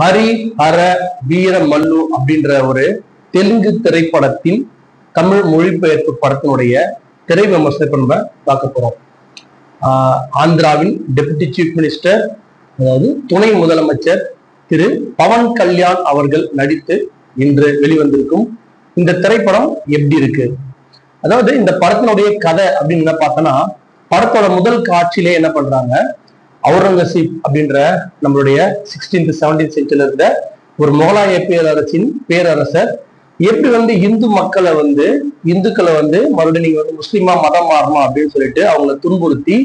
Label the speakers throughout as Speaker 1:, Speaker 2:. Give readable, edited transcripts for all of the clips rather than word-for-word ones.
Speaker 1: ஹரி ஹர வீர மல்லு அப்படின்ற ஒரு தெலுங்கு திரைப்படத்தின் தமிழ் மொழிபெயர்ப்பு படத்தினுடைய திரை விமர்சனம் நம்ம பார்க்க போறோம். ஆந்திராவின் டெபுட்டி சீஃப் மினிஸ்டர், அதாவது துணை முதலமைச்சர் திரு பவன் கல்யாண் அவர்கள் நடித்து இன்று வெளிவந்திருக்கும் இந்த திரைப்படம் எப்படி இருக்கு? அதாவது இந்த படத்தினுடைய கதை அப்படின்னு என்ன பார்த்தோம்னா, படத்தோட முதல் காட்சியிலே என்ன பண்றாங்க, அவுரங்கசீப் அப்படின்ற நம்மளுடைய 16th 17th செஞ்சுரியில இருந்த ஒரு முகலாய பேரரசர் எப்படி இந்து மக்களை இந்துக்களை மறுபடியும் நீங்க முஸ்லிமா மதம் மாறணும் அப்படின்னு சொல்லிட்டு அவங்களை துன்புறுத்தி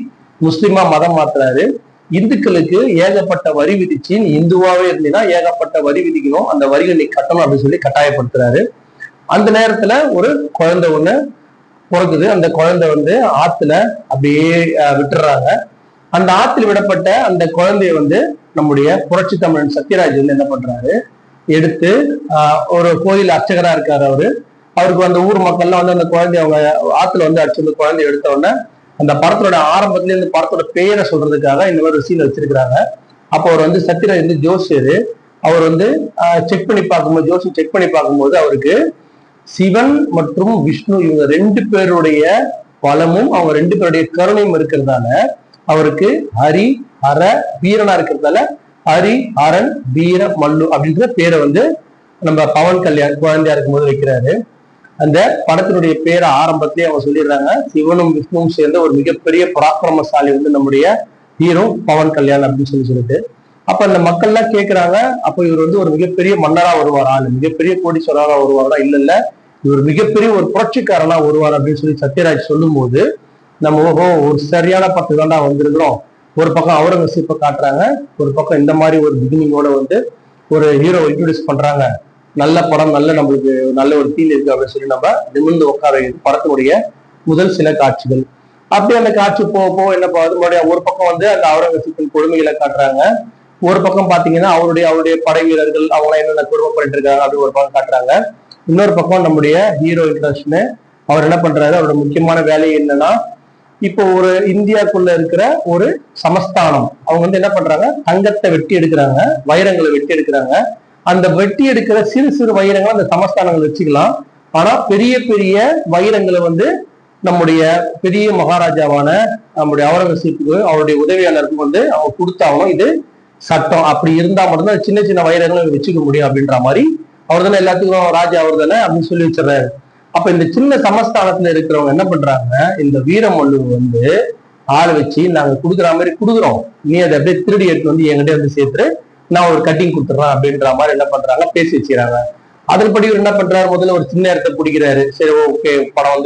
Speaker 1: முஸ்லிமா மதம் மாத்துறாரு. இந்துக்களுக்கு ஏகப்பட்ட வரி விதிச்சு, நீ இந்துவாவே இருந்தீங்கன்னா ஏகப்பட்ட வரி விதிக்கணும், அந்த வரிகளை நீ கட்டணும் அப்படின்னு சொல்லி கட்டாயப்படுத்துறாரு. அந்த நேரத்துல ஒரு குழந்தை ஒண்ணு பிறகுது. அந்த குழந்தை ஆத்துல அப்படியே விட்டுறாங்க. அந்த ஆற்றில் விடப்பட்ட அந்த குழந்தைய நம்முடைய புரட்சி தமிழன் சத்யராஜ் என்ன பண்றாரு, எடுத்து ஒரு கோயில் அர்ச்சகரா இருக்காரு அவருக்கு அந்த ஊர் மக்கள்லாம் அந்த குழந்தைய அவங்க ஆத்துல அடிச்சு அந்த குழந்தைய எடுத்த உடனே அந்த படத்தோட ஆரம்பத்துல இந்த படத்தோட பெயரை சொல்றதுக்காக இந்த மாதிரி சீன் வச்சிருக்கிறாங்க. அப்போ அவர் சத்யராஜ் ஜோசியர், அவர் செக் பண்ணி பார்க்கும்போது ஜோசி செக் பண்ணி பார்க்கும்போது அவருக்கு சிவன் மற்றும் விஷ்ணு இவங்க 2 பேருடைய பலமும் அவங்க 2 பேருடைய கருணையும் இருக்கிறதால அவருக்கு ஹரி ஹர வீரனா இருக்கிறதால ஹரி ஹரன் வீர மல்லு அப்படின்ற பேரை நம்ம பவன் கல்யாண் குழந்தையா இருக்கும்போது வைக்கிறாரு. அந்த படத்தினுடைய பேரை ஆரம்பத்திலேயே அவங்க சொல்லிடுறாங்க, சிவனும் விஷ்ணுவும் சேர்ந்த ஒரு மிகப்பெரிய பராக்கிரமசாலி நம்முடைய ஹீரோ பவன் கல்யாண் அப்படின்னு சொல்லிட்டு அப்ப அந்த மக்கள் எல்லாம் கேட்கிறாங்க, அப்ப இவர் ஒரு மிகப்பெரிய மன்னரா வருவாரா, இல்ல மிகப்பெரிய கோடீஸ்வரரா வருவாரா, இல்ல இவர் மிகப்பெரிய ஒரு புரட்சிக்காரனா வருவார் அப்படின்னு சொல்லி சத்யராஜ் சொல்லும் போது நம்ம ஒரு சரியான பத்து தாண்டா வந்திருக்கிறோம். ஒரு பக்கம் அவுரங்கசீப்பை காட்டுறாங்க, ஒரு பக்கம் இந்த மாதிரி ஒரு பிகினிங்கோட ஒரு ஹீரோ இன்ட்ரோடியூஸ் பண்றாங்க. நல்ல படம், நம்மளுக்கு நல்ல ஒரு ஃபீல் இருக்கு அப்படின்னு சொல்லி நம்ம நிமிர்ந்து உட்கார படத்தினுடைய முதல் சில காட்சிகள். அப்படியே அந்த காட்சி போக என்ன போகுது, மறுபடியும் ஒரு பக்கம் அந்த அவுரங்கசீப்பின் கொடுமைகளை காட்டுறாங்க. ஒரு பக்கம் பாத்தீங்கன்னா அவருடைய படை வீரர்கள் அவங்க என்னென்ன கொடுமை பண்ணிட்டு இருக்காங்க அப்படின்னு ஒரு பக்கம் காட்டுறாங்க. இன்னொரு பக்கம் நம்முடைய ஹீரோ இன்ட்ரஸ்ட்னு அவர் என்ன பண்றாரு, அவரோட முக்கியமான வேலை என்னன்னா, இப்போ ஒரு இந்தியாக்குள்ள இருக்கிற ஒரு சமஸ்தானம் அவங்க என்ன பண்றாங்க, தங்கத்தை வெட்டி எடுக்கிறாங்க, வைரங்களை வெட்டி எடுக்கிறாங்க. அந்த வெட்டி எடுக்கிற சிறு சிறு வைரங்களை அந்த சமஸ்தானங்கள் வச்சுக்கலாம். ஆனா பெரிய பெரிய வைரங்களை நம்முடைய பெரிய மகாராஜாவான நம்முடைய அவுரங்கசீப்புக்கு அவருடைய உதவியாளருக்கு அவங்க கொடுத்தாலும் இது சட்டம். அப்படி இருந்தா மட்டும்தான் சின்ன சின்ன வைரங்களை வச்சுக்க முடியும் அப்படின்ற மாதிரி அவர் தானே எல்லாத்துக்கும் ராஜா அவர் தானே அப்படின்னு சொல்லி வச்சிடறாரு. அப்ப இந்த சின்ன சமஸ்தானத்துல இருக்கிறவங்க என்ன பண்றாங்க, இந்த வீரமல்லு ஆள் வச்சு நாங்க குடுக்குற மாதிரி குடுக்குறோம், நீ அதை அப்படியே திருடி எடுத்து என்கிட்ட சேர்த்து நான் ஒரு கட்டிங் கொடுத்துறேன் அப்படின்ற மாதிரி என்ன பண்றாங்க பேசி வச்சுக்கிறாங்க. அதன்படி என்ன பண்றாரு, முதல்ல ஒரு சின்ன இடத்தை பிடிக்கிறாரு. சரி ஓகே, படம்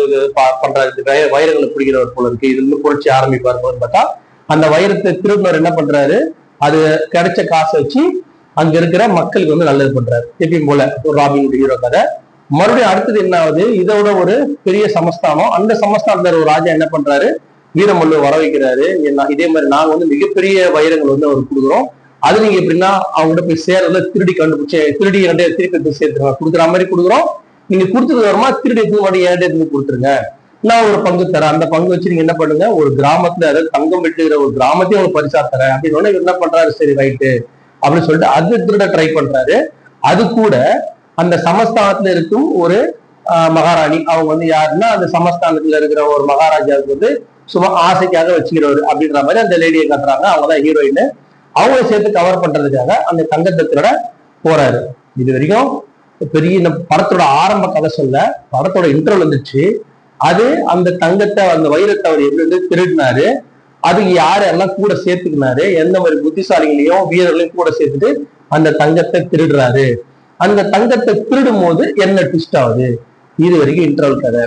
Speaker 1: பண்றாரு, வைரங்களை பிடிக்கிறவர் போல இருக்கு, இது புரட்சி ஆரம்பிப்பாரு போல பார்த்தா அந்த வைரத்தை திருடினவர் என்ன பண்றாரு, அது கிடைச்ச காசை வச்சு அங்க இருக்கிற மக்களுக்கு நல்லது பண்றாரு. எப்பயும் போல ஒரு ராபின்ஹுட் ஹீரோ கதை. மறுபடியும் அடுத்தது என்ன ஆகுது, இதோட ஒரு பெரிய சமஸ்தானம், அந்த சமஸ்தானத்துல ஒரு ராஜா என்ன பண்றாரு, வீரமல்லு வர வைக்கிறாரு. இதே மாதிரி நாங்க மிகப்பெரிய வைரங்கள் அவருக்கு கொடுக்குறோம், அது நீங்க எப்படின்னா அவங்ககிட்ட போய் சேர்றதுல திருடி கண்டுபிடிச்சு திருடி திருப்பி சேர்த்துருங்க, கொடுக்குற மாதிரி கொடுக்குறோம், நீங்க கொடுத்துட்டு வருமா திருடி எடுத்து கொடுத்துருங்க, நான் ஒரு பங்கு தரேன், அந்த பங்கு வச்சு நீங்க என்ன பண்ணுங்க, ஒரு கிராமத்துல அதாவது தங்கம் வெட்டுகிற ஒரு கிராமத்தையும் உங்களுக்கு பரிசா தரேன் அப்படின்னு என்ன பண்றாரு, சரி ரைட்டு அப்படின்னு சொல்லிட்டு அது திருட ட்ரை பண்றாரு. அது கூட அந்த சமஸ்தானத்துல இருக்கும் ஒரு மகாராணி, அவங்க யாருன்னா அந்த சமஸ்தானத்துல இருக்கிற ஒரு மகாராஜாவுக்கு சும்மா ஆசைக்காக வச்சுக்கிறவர் அப்படின்ற மாதிரி அந்த லேடியை காட்டுறாங்க. அவங்கதான் ஹீரோயின். அவங்கள சேர்த்து கவர் பண்றதுக்காக அந்த தங்கத்தை திருட போறாரு. இது வரைக்கும் பெரிய படத்தோட ஆரம்ப கதை சொல்ல, படத்தோட இன்டர்வல் வந்துச்சு. அது அந்த தங்கத்தை அந்த வைரத்தை அவர் எப்படி திருடினாரு, அதுக்கு யாரெல்லாம் கூட சேர்த்துக்கினாரு, எந்த மாதிரி புத்திசாலிகளையும் வீரர்களையும் கூட சேர்த்துட்டு அந்த தங்கத்தை திருடுறாரு. அந்த தங்கத்தை திருடும் போது என்ன ட்விஸ்ட் ஆகுது, இது வரைக்கும் இன்டர்வல் கதை.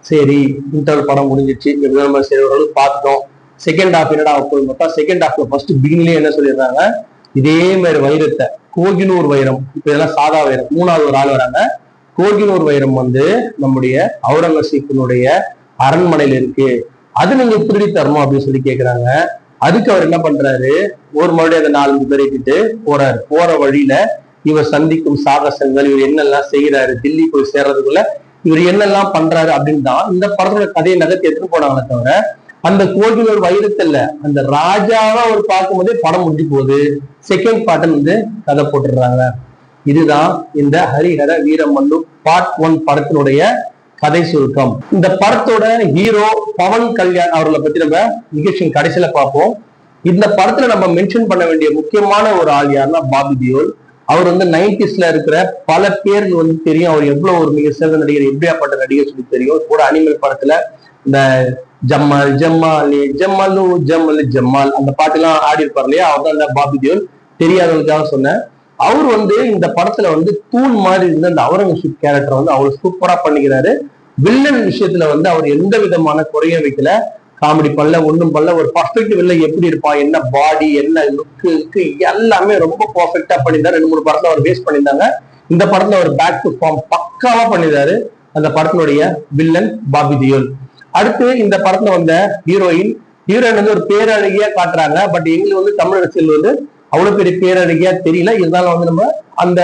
Speaker 1: சரி, இன்டர்வல் படம் முடிஞ்சிச்சு, நம்ம சரி ஓரளவுக்கு பார்த்துட்டோம். செகண்ட் ஹாஃப் என்னடா போய் பார்த்தா, செகண்ட் ஹாஃப்ல ஃபர்ஸ்ட் பிகினிலே என்ன சொல்லிடுறாங்க, இதே மாதிரி வைரத்தை கோகினூர் வைரம், இப்ப இதெல்லாம் சாதா வைரம், 3வது ஒரு ஆள் வராங்க. கோகினூர் வைரம் நம்முடைய அவுரங்கசீப்பினுடைய அரண்மனையில இருக்கு, அது நீங்க திருடி தரணும் அப்படின்னு சொல்லி கேட்கிறாங்க. அதுக்கு அவர் என்ன பண்றாரு, ஒரு மறுபடியும் அந்த 4 பேர் ஏற்றிட்டு போறாரு. போற வழியில இவர் சந்திக்கும் சாகசங்கள், இவர் என்னெல்லாம் செய்யறாரு, தில்லி போய் சேர்றதுக்குள்ள இவர் என்னெல்லாம் பண்றாரு அப்படின்னு தான் இந்த படத்தோட கதையை நகர்த்தி எடுத்துட்டு போனாங்களே தவிர அந்த கோகிலூர் வைரத்துல அந்த ராஜாவா அவர் பார்க்கும்போதே படம் முடிஞ்சு போகுது. செகண்ட் பார்ட் வந்து கதை போட்டுடுறாங்க. இதுதான் இந்த ஹரிஹர வீரமல்லு பார்ட் 1 படத்தினுடைய கதை சுருக்கம். இந்த படத்தோட ஹீரோ பவன் கல்யாண் அவர்களை பத்தி நம்ம நிகழ்ச்சியின் கடைசியில பார்ப்போம். இந்த படத்துல நம்ம மென்ஷன் பண்ண வேண்டிய முக்கியமான ஒரு ஆள் யாருன்னா பாபி தியோல். அவர் வந்து 90s இருக்கிற பல பேருக்கு வந்து தெரியும். அவர் எவ்வளவு ஒரு மிக சிறந்த நடிகர், எப்படியாப்பட்ட நடிகர் சொல்லி தெரியும். கூட அனிமல் படத்துல இந்த ஜம்மால் ஜம்மாலே ஜம்மலு ஜம்மல் ஜம்மால் அந்த பாட்டுலாம் ஆடி இருப்பார் இல்லையா, அவர் தான் இந்த பாபி தியோல். தெரியாதவங்களுக்காக சொன்னேன். அவர் வந்து இந்த படத்துல வந்து தூண் மாதிரி இருந்த அந்த அவுரங்கசீப் கேரக்டர் வந்து அவர் சூப்பரா பண்ணிக்கிறாரு. வில்லன் விஷயத்துல வந்து அவர் எந்த விதமான குறையும் வைக்கல. காமெடி பண்ணல, ஒண்ணும் பண்ணல. ஒரு பர்ஃபெக்ட் வில்லன் எப்படி இருப்பான், என்ன பாடி, என்ன லுக்கு எல்லாமே ரொம்ப பர்ஃபெக்டா பண்ணியிருந்தாரு. 2-3 படத்துல அவர் வேஸ்ட் பண்ணியிருந்தாங்க. இந்த படத்துல அவர் பேக் டு ஃபார்ம் பக்காவா பண்ணியிருந்தாரு அந்த படத்தினுடைய வில்லன் பாபி தியோல். அடுத்து இந்த படத்துல வந்த ஹீரோயின் வந்து ஒரு பேரழகியா காட்டுறாங்க. பட் எங்களுக்கு வந்து தமிழ் அரசியல் வந்து அவ்வளவு பெரிய பேரழகியா தெரியல. இருந்தாலும் வந்து நம்ம அந்த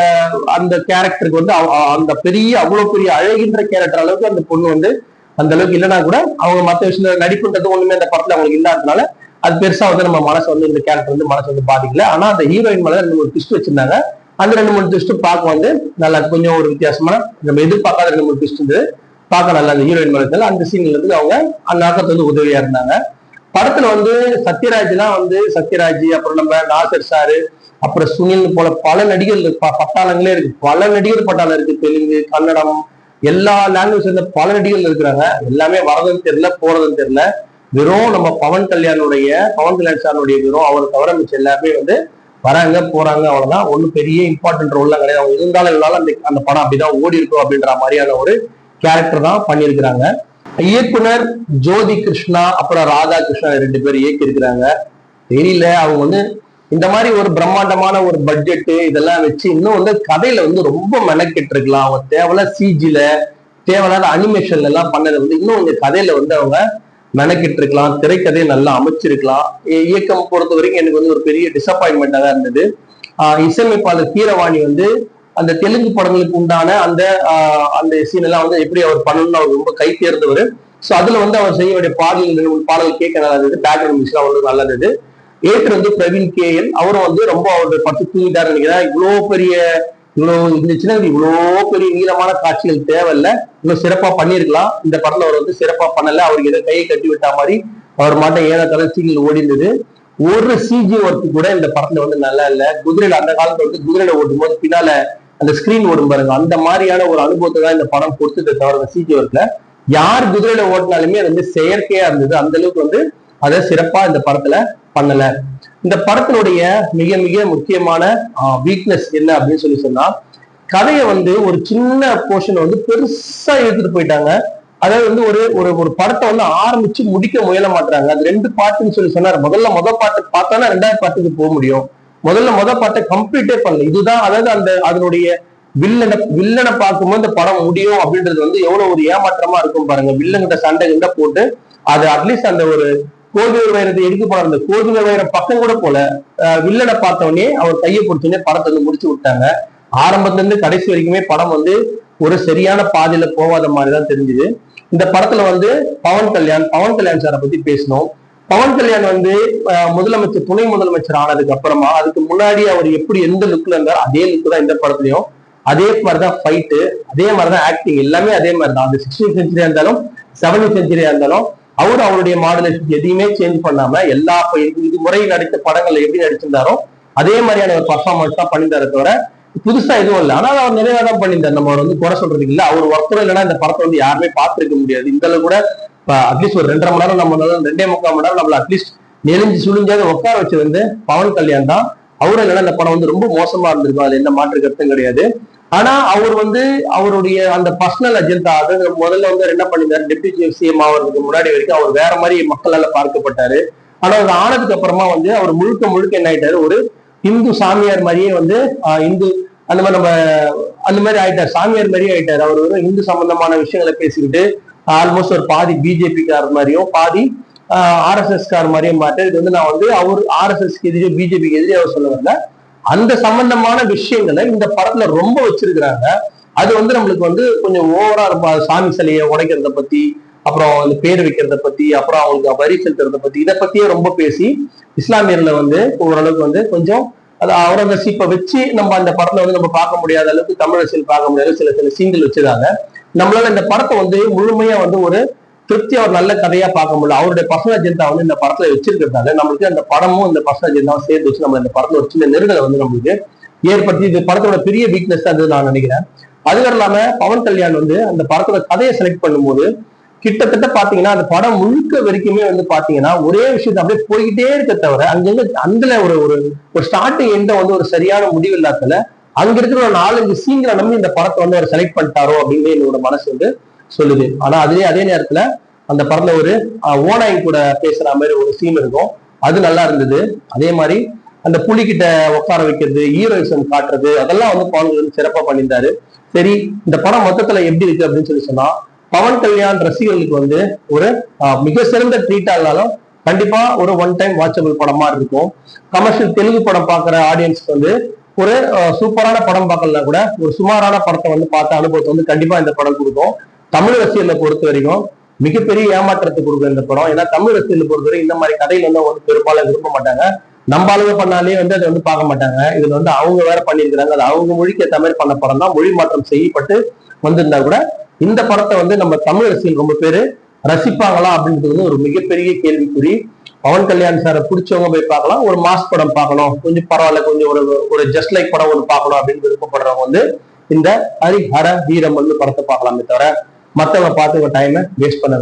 Speaker 1: அந்த கேரக்டருக்கு வந்து அந்த பெரிய அவ்வளவு பெரிய அழகின்ற கேரக்டர் அளவுக்கு அந்த பொண்ணு வந்து அந்த அளவுக்கு இல்லைன்னா கூட அவங்க மற்ற விஷயத்துல நடிப்புன்றது ஒண்ணுமே அந்த படத்துல அவங்களுக்கு இல்லாததுனால அது பெருசா வந்து நம்ம மனசு வந்து இந்த கேரக்டர் வந்து மனசு வந்து பாதிக்கல. ஆனா அந்த ஹீரோயின் மேல 2-3 ட்விஸ்ட் வச்சிருந்தாங்க. அந்த 2-3 ட்விஸ்ட் பார்க்க வந்து நல்லா கொஞ்சம் ஒரு வித்தியாசமான நம்ம எதிர்பார்க்காத 2-3 ட்விஸ்ட் இருந்து பார்க்க நல்லா அந்த ஹீரோயின் மேல அந்த சீன்ல இருந்து அவங்க அந்த ஆக்கத்து வந்து உதவியா இருந்தாங்க. படத்துல வந்து சத்யராஜ் அப்புறம் நம்ம நாசர் சாரு, அப்புறம் சுனில் போல பல நடிகர்கள் பட்டாளங்களே இருக்கு. பல நடிகர் பட்டாளம் இருக்கு. தெலுங்கு, கன்னடம், எல்லா லாங்குவேஜ் இருந்த பல நடிகர்கள் இருக்கிறாங்க. எல்லாமே வரதுன்னு தெரியல, போறதுன்னு தெரியல. வெறும் நம்ம பவன் கல்யாண் சாருடைய வெறும் அவரை தவிர மிச்சம் எல்லாருமே வந்து வராங்க போறாங்க, அவ்வளவுதான். ஒன்னும் பெரிய இம்பார்ட்டன்ட் ரோல்லாம் கிடையாது. அவங்க இருந்தாலும் அந்த படம் அப்படிதான் ஓடி இருக்கும் அப்படின்ற மாதிரியான ஒரு கேரக்டர் தான் பண்ணியிருக்கிறாங்க. இயக்குனர் ஜோதி கிருஷ்ணா அப்புறம் ராதா கிருஷ்ணா 2 பேர் இயக்கி இருக்கிறாங்க. தெரியல அவங்க வந்து இந்த மாதிரி ஒரு பிரம்மாண்டமான ஒரு பட்ஜெட் இதெல்லாம் வச்சு இன்னும் வந்து கதையில வந்து ரொம்ப மெனக்கெட்டு இருக்கலாம். அவங்க தேவையில்ல சிஜில தேவையில்லாத அனிமேஷன்ல எல்லாம் பண்ணதை வந்து இன்னும் இந்த கதையில வந்து அவங்க மெனக்கெட்டு இருக்கலாம். திரைக்கதையை நல்லா அமைச்சிருக்கலாம். இயக்கம் பொறுத்த வரைக்கும் எனக்கு வந்து ஒரு பெரிய டிசப்பாயின்மெண்டா தான் இருந்தது. இசையமைப்பாளர் கீரவாணி வந்து அந்த தெலுங்கு படங்களுக்கு உண்டான அந்த அந்த சீன் எல்லாம் வந்து எப்படி அவர் பண்ணணும்னு அவர் ரொம்ப கை தேர்ந்தவர். ஸோ அதுல வந்து அவர் செய்ய வேண்டிய பாடல்கள் கேட்க நல்லா இருந்தது. பேக்ரவுண்ட் மியூசிக் அவருக்கு நல்லா இருந்தது. ஏற்று வந்து பிரவீன் KL அவரும் வந்து ரொம்ப அவருடைய பத்து தூங்கிட்டாரு நினைக்கிறேன். இந்த சின்ன இவ்வளோ பெரிய நீளமான காட்சிகள் தேவையில்ல, இன்னும் சிறப்பா பண்ணியிருக்கலாம். இந்த படத்துல அவர் வந்து சிறப்பா பண்ணல. அவருக்கு ஏதோ கையை கட்டி விட்டா மாதிரி அவர் மாட்டம் ஏழை சீன்கள் ஓடி இருந்தது. ஒரு சிஜி ஒர்க் கூட இந்த படத்துல வந்து நல்லா இல்ல. குதிரையில அந்த காலத்துல வந்து குதிரையில ஓடும் போது பின்னால அந்த ஸ்கிரீன் ஓடும் பாருங்க, அந்த மாதிரியான ஒரு அனுபவத்தை தான் இந்த படம் கொடுத்ததை தவிர சிஜி ஒர்க்ல யார் குதிரையில ஓட்டினாலுமே அது வந்து செயற்கையா இருந்தது. அந்த அளவுக்கு வந்து அதை சிறப்பா இந்த படத்துல பண்ணல. இந்த படத்தினுடைய மிக மிக முக்கியமான வீக்னஸ் என்ன அப்படின்னு சொன்னா, கதையை வந்து ஒரு சின்ன போர்ஷன் வந்து பெருசா எடுத்துட்டு போயிட்டாங்க. அதாவது வந்து ஒரு படத்தை வந்து ஆரம்பிச்சு முடிக்க முயல மாட்டாங்க. அது 2 பாட்டுன்னு சொன்னாரு. முதல் பாட்டு பார்த்தானா 2வது பாட்டுக்கு போக முடியும். முதல் பாட்டை கம்ப்ளீட்டே பண்ணல. இதுதான் அதாவது அதனுடைய வில்லனை பார்க்கும்போது இந்த படம் முடியும் அப்படின்றது வந்து எவ்வளவு ஒரு ஏமாற்றமா இருக்கும் பாருங்க. வில்லங்கிட்ட சண்டை கிட்ட போட்டு அது அட்லீஸ்ட் அந்த ஒரு கோதுமை வைரத்தை எடுக்க போன அந்த கோதுமை வைரம் பக்கம் கூட போல வில்லனை பார்த்தவொடனே அவர் கையை பிடிச்சோடனே படத்தை வந்து முடிச்சு விட்டாங்க. ஆரம்பத்துல இருந்து கடைசி வரைக்குமே படம் வந்து ஒரு சரியான பாதையில போகாத மாதிரிதான் தெரிஞ்சுது. இந்த படத்துல வந்து பவன் கல்யாண் சாரை பத்தி பேசணும். பவன் கல்யாண் வந்து முதலமைச்சர், துணை முதலமைச்சர் ஆனதுக்கு அப்புறமா அதுக்கு முன்னாடி அவர் எப்படி எந்த லுக்ல இருந்தார் அதே லுக் தான் இந்த படத்துலயும். அதே மாதிரிதான் ஃபைட்டு, அதே மாதிரிதான் ஆக்டிங், எல்லாமே அதே மாதிரிதான். அது 16th செஞ்சுரியா இருந்தாலும் 17th செஞ்சுரியா இருந்தாலும் அவருடைய மாடுலேஷன் எதையுமே சேஞ்ச் பண்ணாம எல்லா இது முறை நடித்த படங்கள்ல எப்படி நடிச்சிருந்தாரோ அதே மாதிரியான ஒரு பர்ஃபார்மன்ஸ் தான் பண்ணியிருந்தாரு தவிர புதுசா எதுவும் இல்லை. ஆனால் அவர் நிறைய தான் பண்ணியிருந்தார். நம்ம வந்து குறை சொல்றதுக்கு இல்லை. அவர் ஒருத்தரும் இல்லைன்னா இந்த படத்தை வந்து யாருமே பார்த்துருக்க முடியாது. இந்த அளவு கூட அட்லீஸ்ட் ஒரு 2.5 மணி நேரம் நம்ம 2.25 மணி நேரம் நம்மள அட்லீஸ்ட் நெலிஞ்சு சுழிஞ்சாவது உட்கார வச்சு வந்து பவன் கல்யாண் தான். அவரும் இல்லைன்னா இந்த படம் வந்து ரொம்ப மோசமா இருந்திருக்கும். அதுல எந்த மாற்று கருத்தும் கிடையாது. ஆனா அவர் வந்து அவருடைய அந்த பர்சனல் அஜெண்டா, அதாவது முதல்ல வந்து என்ன பண்ணியிருந்தாரு, டெப்யூட்டி சிஎம் ஆகிறதுக்கு முன்னாடி வரைக்கும் அவர் வேற மாதிரி மக்களால பார்க்கப்பட்டாரு. ஆனா அது ஆனதுக்கு அப்புறமா வந்து அவர் முழுக்க என்ன ஆயிட்டாரு, ஒரு இந்து சாமியார் மாதிரியே வந்து இந்து அந்த மாதிரி நம்ம அந்த மாதிரி ஆயிட்டார், சாமியார் மாதிரியே ஆயிட்டாரு. அவர் ஒரு இந்து சம்பந்தமான விஷயங்களை பேசிக்கிட்டு ஆல்மோஸ்ட் ஒரு பாதி பிஜேபி கார் மாதிரியும் பாதி RSS கார் மாதிரியும் மாட்டார். இது வந்து நான் வந்து அவர் RSSக்கு எதிரே பிஜேபிக்கு எதிரே அவர் சொல்ல வரல. அந்த சம்பந்தமான விஷயங்களை இந்த படத்துல ரொம்ப வச்சிருக்கிறாங்க. அது வந்து நம்மளுக்கு வந்து கொஞ்சம் ஓவரா இருக்கும். சாமி சிலையை உடைக்கிறத பத்தி அப்புறம் அந்த பேர் வைக்கிறத பத்தி, அப்புறம் அவங்களுக்கு வரி செலுத்துறத பத்தி, இதை பத்தியே ரொம்ப பேசி இஸ்லாமியர்ல வந்து ஓரளவுக்கு வந்து கொஞ்சம் அது அவுரங்கசீப்பை வச்சு நம்ம அந்த படத்துல வந்து நம்ம பார்க்க முடியாத அளவுக்கு தமிழ் அரசியல் பார்க்க முடியாத சில சில சீன்கள் வச்சதால நம்மளால இந்த படத்தை வந்து முழுமையா வந்து ஒரு திருப்தி ஒரு நல்ல கதையா பார்க்க முடியல. அவருடைய பர்சனல் அஜெண்டா வந்து இந்த படத்துல வச்சிருக்கிறதால நம்மளுக்கு அந்த படமும் இந்த பர்சனல் அஜெண்டாவும் சேர்த்து வச்சு நம்ம இந்த படத்துல ஒரு சின்ன நெருடலை வந்து நம்மளுக்கு ஏற்படுத்தி இது படத்தோட பெரிய வீக்னஸ் தான் நான் நினைக்கிறேன். அதுவும் இல்லாம பவன் கல்யாண் வந்து அந்த படத்தோட கதையை செலக்ட் பண்ணும்போது கிட்டத்தட்ட பாத்தீங்கன்னா அந்த படம் முழுக்க வரைக்குமே வந்து பாத்தீங்கன்னா ஒரே விஷயத்த அப்படியே போய்கிட்டே இருக்க தவிர அங்க அந்த ஒரு ஸ்டார்டிங் எண்ட வந்து ஒரு சரியான முடிவு இல்லாதல அங்க இருக்கிற ஒரு 4-5 சீன்களை நம்பி இந்த படத்தை வந்து அவர் செலக்ட் பண்ணிட்டாரோ அப்படின்னு என்னோட மனசு வந்து சொல்லுது. ஆனா அதே நேரத்துல அந்த படத்துல ஒரு ஓனாய் கூட பேசுற மாதிரி ஒரு சீன் இருக்கும், அது நல்லா இருந்தது. அதே மாதிரி அந்த புலிகிட்ட உட்கார வைக்கிறது, ஹீரோயிசம் காட்டுறது, அதெல்லாம் வந்து பவன் கல்யாண் சிறப்பா பண்ணியிருந்தாரு. சரி, இந்த படம் மொத்தத்துல எப்படி இருக்கு அப்படின்னு சொன்னா பவன் கல்யாண் ரசிகர்களுக்கு வந்து ஒரு மிக சிறந்த ட்ரீட்டா இருந்தாலும் கண்டிப்பா ஒரு ஒன் டைம் வாட்சபிள் படமா இருக்கும். கமர்ஷியல் தெலுங்கு படம் பாக்குற ஆடியன்ஸ்க்கு வந்து ஒரு சூப்பரான படம் பார்க்கலாம் கூட ஒரு சுமாரான படத்தை வந்து பார்த்த அனுபவத்தை வந்து கண்டிப்பா இந்த படம் கொடுக்கும். தமிழ் ரசிகர்களை பொறுத்த வரைக்கும் மிகப்பெரிய ஏமாற்றத்தை கொடுக்கும் இந்த படம். ஏன்னா தமிழ் ரசிகர்களை பொறுத்தவரை இந்த மாதிரி கதைகள் வந்து பெரும்பாலும் விரும்ப மாட்டாங்க. நம்ம ஆளுங்க பண்ணாலே வந்து அதை வந்து பார்க்க மாட்டாங்க. இதுல வந்து அவங்க வேற பண்ணியிருக்கிறாங்க, அது அவங்க மொழிக்கு ஏற்ற மாதிரி பண்ண படம் தான். மொழி மாற்றம் செய்யப்பட்டு வந்திருந்தா கூட இந்த படத்தை வந்து நம்ம தமிழ் ரசிகர்கள் ரொம்ப பேரு ரசிப்பாங்களா அப்படின்றது வந்து ஒரு மிகப்பெரிய கேள்விக்குறி. பவன் கல்யாண் சாரை பிடிச்சவங்க போய் பார்க்கலாம். ஒரு மாஸ் படம் பார்க்கணும், கொஞ்சம் பரவாயில்ல, கொஞ்சம் ஒரு ஜஸ்ட் லைக் படம் ஒன்று பார்க்கணும் அப்படின்னு விருப்பப்படுறவங்க வந்து இந்த ஹரிஹர வீரமல்லு படத்தை பார்க்கலாமே தவிர மற்றவங்க பார்த்து டைமை வேஸ்ட் பண்ண